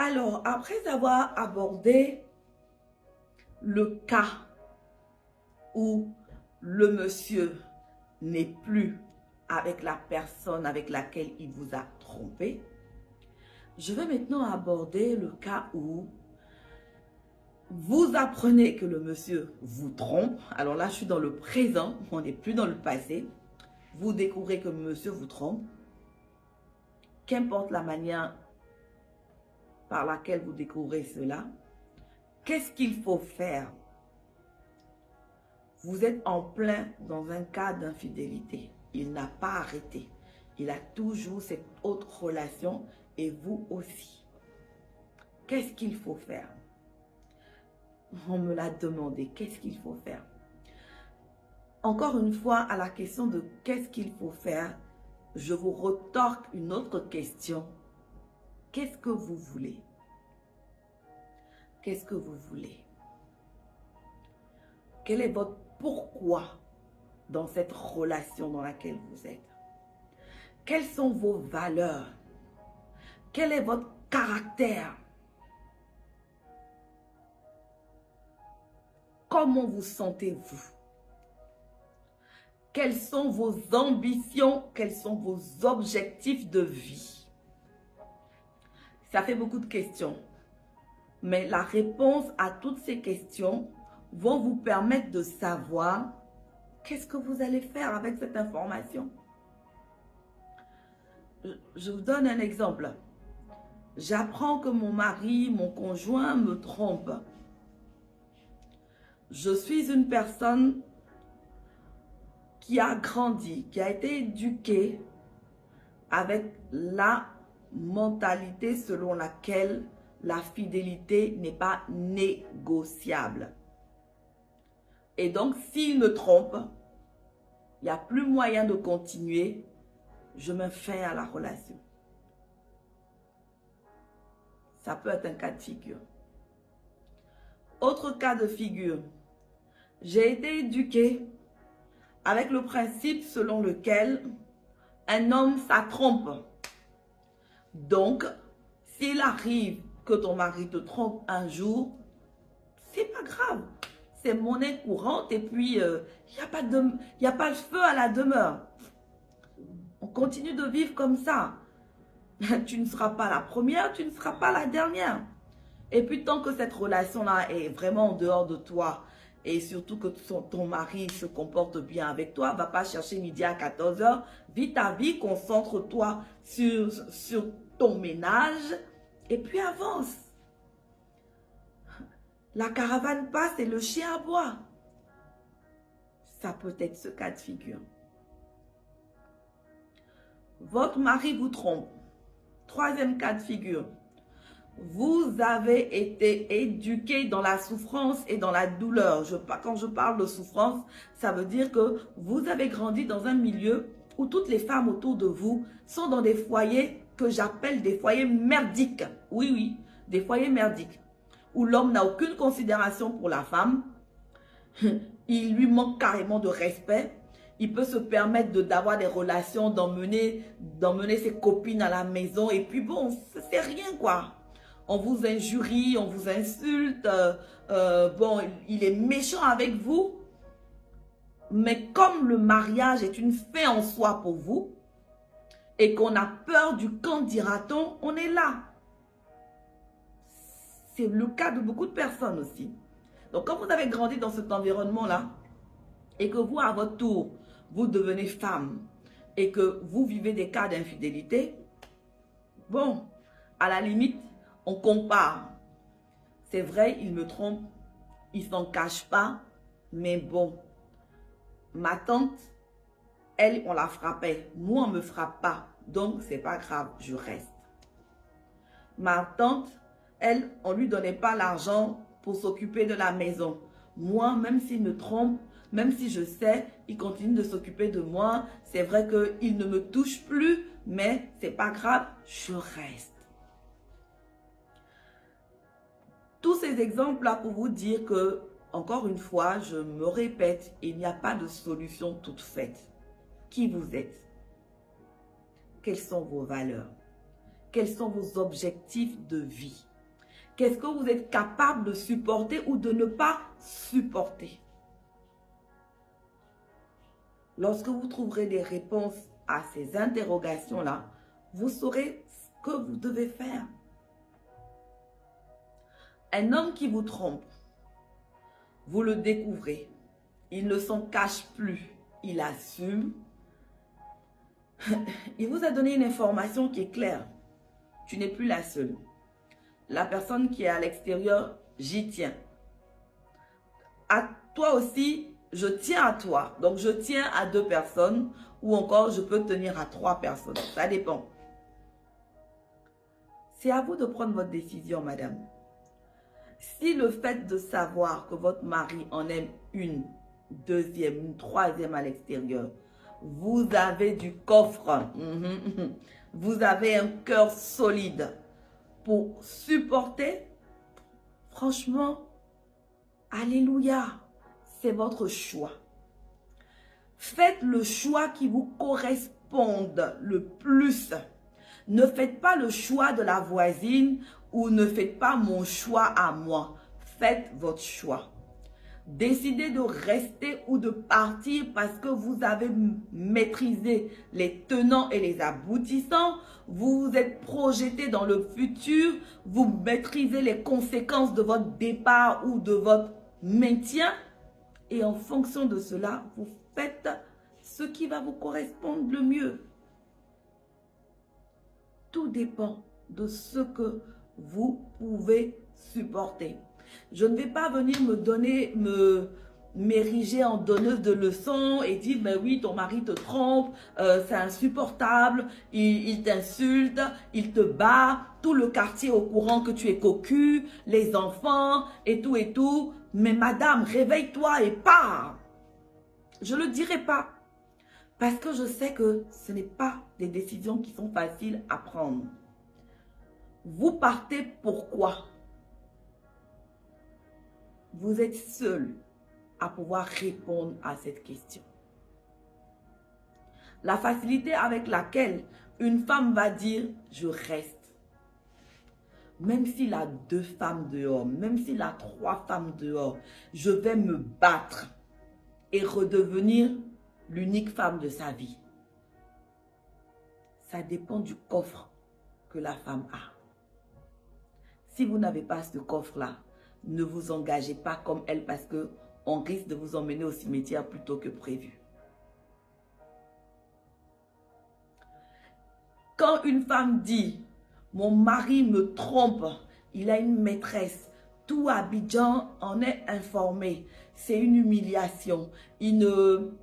Alors, après avoir abordé le cas où le monsieur n'est plus avec la personne avec laquelle il vous a trompé, je vais maintenant aborder le cas où vous apprenez que le monsieur vous trompe. Alors là, je suis dans le présent, on n'est plus dans le passé. Vous découvrez que monsieur vous trompe. Qu'importe la manière par laquelle vous découvrez cela, qu'est-ce qu'il faut faire? Vous êtes en plein dans un cas d'infidélité. Il n'a pas arrêté. Il a toujours cette autre relation et vous aussi. Qu'est-ce qu'il faut faire? On me l'a demandé. Qu'est-ce qu'il faut faire? Encore une fois, à la question de qu'est-ce qu'il faut faire, je vous retorque une autre question. Qu'est-ce que vous voulez? Qu'est-ce que vous voulez? Quel est votre pourquoi dans cette relation dans laquelle vous êtes? Quelles sont vos valeurs? Quel est votre caractère? Comment vous sentez-vous? Quelles sont vos ambitions? Quels sont vos objectifs de vie? Ça fait beaucoup de questions. Mais la réponse à toutes ces questions vont vous permettre de savoir qu'est-ce que vous allez faire avec cette information. Je vous donne un exemple. J'apprends que mon mari, mon conjoint me trompe. Je suis une personne qui a grandi, qui a été éduquée avec la mentalité selon laquelle la fidélité n'est pas négociable. Et donc, s'il me trompe, il n'y a plus moyen de continuer, je me fais à la relation. Ça peut être un cas de figure. Autre cas de figure, j'ai été éduquée avec le principe selon lequel un homme, ça trompe. Donc, s'il arrive que ton mari te trompe un jour, c'est pas grave. C'est monnaie courante et puis il n'y a pas le feu à la demeure. On continue de vivre comme ça. Tu ne seras pas la première, tu ne seras pas la dernière. Et puis tant que cette relation-là est vraiment en dehors de toi, et surtout que ton mari se comporte bien avec toi, va pas chercher midi à 14h, vis ta vie, concentre-toi sur ton ménage, et puis avance. La caravane passe et le chien aboie. Ça peut être ce cas de figure. Votre mari vous trompe. Troisième cas de figure. Vous avez été éduqué dans la souffrance et dans la douleur. Quand je parle de souffrance, ça veut dire que vous avez grandi dans un milieu où toutes les femmes autour de vous sont dans des foyers que j'appelle des foyers merdiques. Oui, oui, des foyers merdiques. Où l'homme n'a aucune considération pour la femme. Il lui manque carrément de respect. Il peut se permettre d'avoir des relations, d'emmener ses copines à la maison. Et puis bon, c'est rien quoi. On vous injurie, on vous insulte. Bon, il est méchant avec vous. Mais comme le mariage est une fin en soi pour vous, et qu'on a peur du quand dira-t-on, on est là. C'est le cas de beaucoup de personnes aussi. Donc, quand vous avez grandi dans cet environnement-là, et que vous, à votre tour, vous devenez femme, et que vous vivez des cas d'infidélité, bon, à la limite, on compare. C'est vrai, il me trompe, il ne s'en cache pas, mais bon, ma tante, elle, on la frappait. Moi, on ne me frappe pas, donc c'est pas grave, je reste. Ma tante, elle, on ne lui donnait pas l'argent pour s'occuper de la maison. Moi, même s'il me trompe, même si je sais, il continue de s'occuper de moi. C'est vrai qu'il ne me touche plus, mais c'est pas grave, je reste. Tous ces exemples-là pour vous dire que, encore une fois, je me répète, il n'y a pas de solution toute faite. Qui vous êtes? Quelles sont vos valeurs? Quels sont vos objectifs de vie? Qu'est-ce que vous êtes capable de supporter ou de ne pas supporter? Lorsque vous trouverez des réponses à ces interrogations-là, vous saurez ce que vous devez faire. Un homme qui vous trompe, vous le découvrez. Il ne s'en cache plus. Il assume. Il vous a donné une information qui est claire. Tu n'es plus la seule. La personne qui est à l'extérieur, j'y tiens. À toi aussi, je tiens à toi. Donc, je tiens à 2 personnes ou encore je peux tenir à 3 personnes. Ça dépend. C'est à vous de prendre votre décision, madame. Si le fait de savoir que votre mari en aime une, deuxième, une troisième à l'extérieur, vous avez du coffre, vous avez un cœur solide pour supporter, franchement, alléluia, c'est votre choix. Faites le choix qui vous corresponde le plus. Ne faites pas le choix de la voisine ou ne faites pas mon choix à moi. Faites votre choix. Décidez de rester ou de partir parce que vous avez maîtrisé les tenants et les aboutissants. Vous vous êtes projeté dans le futur. Vous maîtrisez les conséquences de votre départ ou de votre maintien. Et en fonction de cela, vous faites ce qui va vous correspondre le mieux. Tout dépend de ce que vous pouvez supporter. Je ne vais pas venir m'ériger en donneuse de leçons et dire, ben oui, ton mari te trompe, c'est insupportable, il t'insulte, il te bat, tout le quartier au courant que tu es cocu, les enfants et tout. Mais madame, réveille-toi et pars. Je ne le dirai pas. Parce que je sais que ce n'est pas des décisions qui sont faciles à prendre. Vous partez pourquoi? Vous êtes seul à pouvoir répondre à cette question. La facilité avec laquelle une femme va dire « je reste », même s'il a 2 femmes dehors, même s'il a 3 femmes dehors, je vais me battre et redevenir l'unique femme de sa vie. Ça dépend du coffre que la femme a. Si vous n'avez pas ce coffre-là, ne vous engagez pas comme elle parce qu'on risque de vous emmener au cimetière plus tôt que prévu. Quand une femme dit « mon mari me trompe, il a une maîtresse », tout Abidjan en est informé. C'est une humiliation. Il ne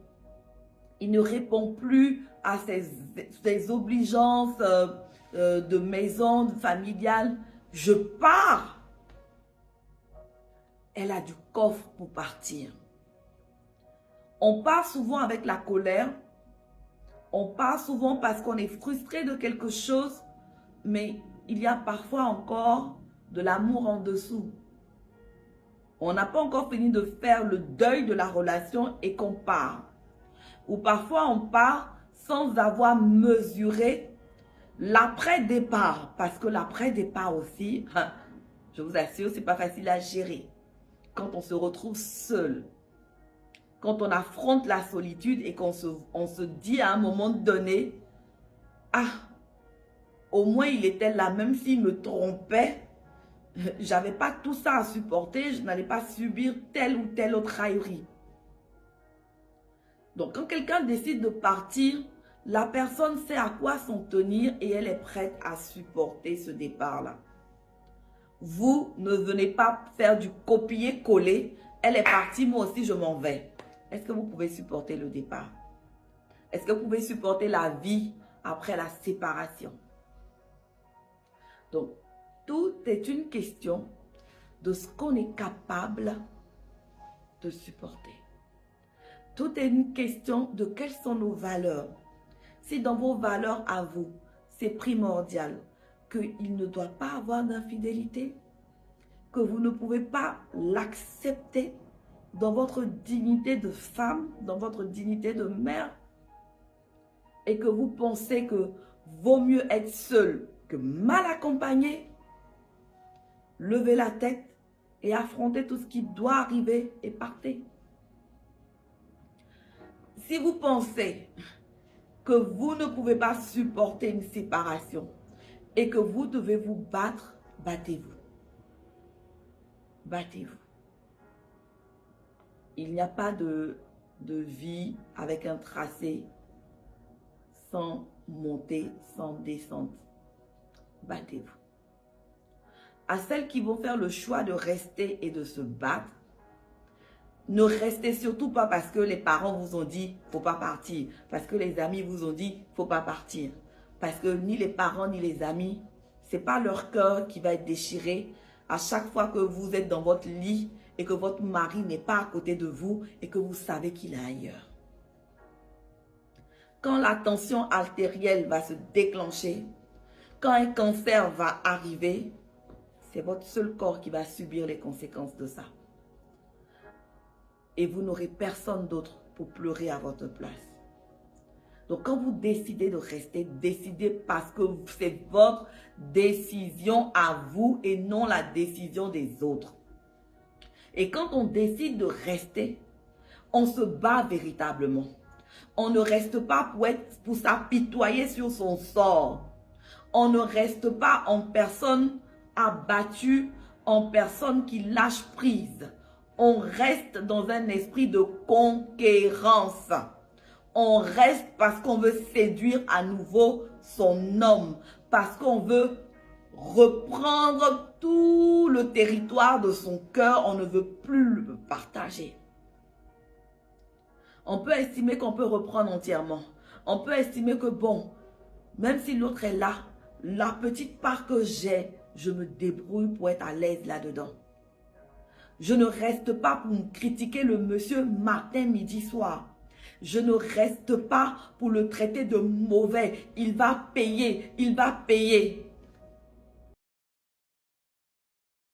répond plus à ses obligeances de maison, familiale. Je pars. Elle a du coffre pour partir. On part souvent avec la colère. On part souvent parce qu'on est frustré de quelque chose. Mais il y a parfois encore de l'amour en dessous. On n'a pas encore fini de faire le deuil de la relation et qu'on part. Ou parfois on part sans avoir mesuré l'après-départ. Parce que l'après-départ aussi, je vous assure, c'est pas facile à gérer. Quand on se retrouve seul, quand on affronte la solitude et qu'on se dit à un moment donné, ah, au moins il était là, même s'il me trompait, j'avais pas tout ça à supporter, je n'allais pas subir telle ou telle autre raillerie. Donc, quand quelqu'un décide de partir, la personne sait à quoi s'en tenir et elle est prête à supporter ce départ-là. Vous ne venez pas faire du copier-coller. Elle est partie, moi aussi je m'en vais. Est-ce que vous pouvez supporter le départ? Est-ce que vous pouvez supporter la vie après la séparation? Donc, tout est une question de ce qu'on est capable de supporter. Tout est une question de quelles sont nos valeurs. Si dans vos valeurs à vous, c'est primordial qu'il ne doit pas avoir d'infidélité, que vous ne pouvez pas l'accepter dans votre dignité de femme, dans votre dignité de mère, et que vous pensez que vaut mieux être seul que mal accompagné, levez la tête et affrontez tout ce qui doit arriver et partez. Si vous pensez que vous ne pouvez pas supporter une séparation et que vous devez vous battre, battez-vous. Battez-vous. Il n'y a pas de vie avec un tracé sans montée, sans descente. Battez-vous. À celles qui vont faire le choix de rester et de se battre, ne restez surtout pas parce que les parents vous ont dit « faut pas partir », parce que les amis vous ont dit « faut pas partir », parce que ni les parents ni les amis, c'est pas leur cœur qui va être déchiré à chaque fois que vous êtes dans votre lit et que votre mari n'est pas à côté de vous et que vous savez qu'il est ailleurs. Quand la tension artérielle va se déclencher, quand un cancer va arriver, c'est votre seul corps qui va subir les conséquences de ça. Et vous n'aurez personne d'autre pour pleurer à votre place. Donc quand vous décidez de rester, décidez parce que c'est votre décision à vous et non la décision des autres. Et quand on décide de rester, on se bat véritablement. On ne reste pas pour s'apitoyer sur son sort. On ne reste pas en personne abattue, en personne qui lâche prise. On reste dans un esprit de conquérance. On reste parce qu'on veut séduire à nouveau son homme. Parce qu'on veut reprendre tout le territoire de son cœur. On ne veut plus le partager. On peut estimer qu'on peut reprendre entièrement. On peut estimer que bon, même si l'autre est là, la petite part que j'ai, je me débrouille pour être à l'aise là-dedans. Je ne reste pas pour critiquer le monsieur matin, midi, soir. Je ne reste pas pour le traiter de mauvais. Il va payer, il va payer.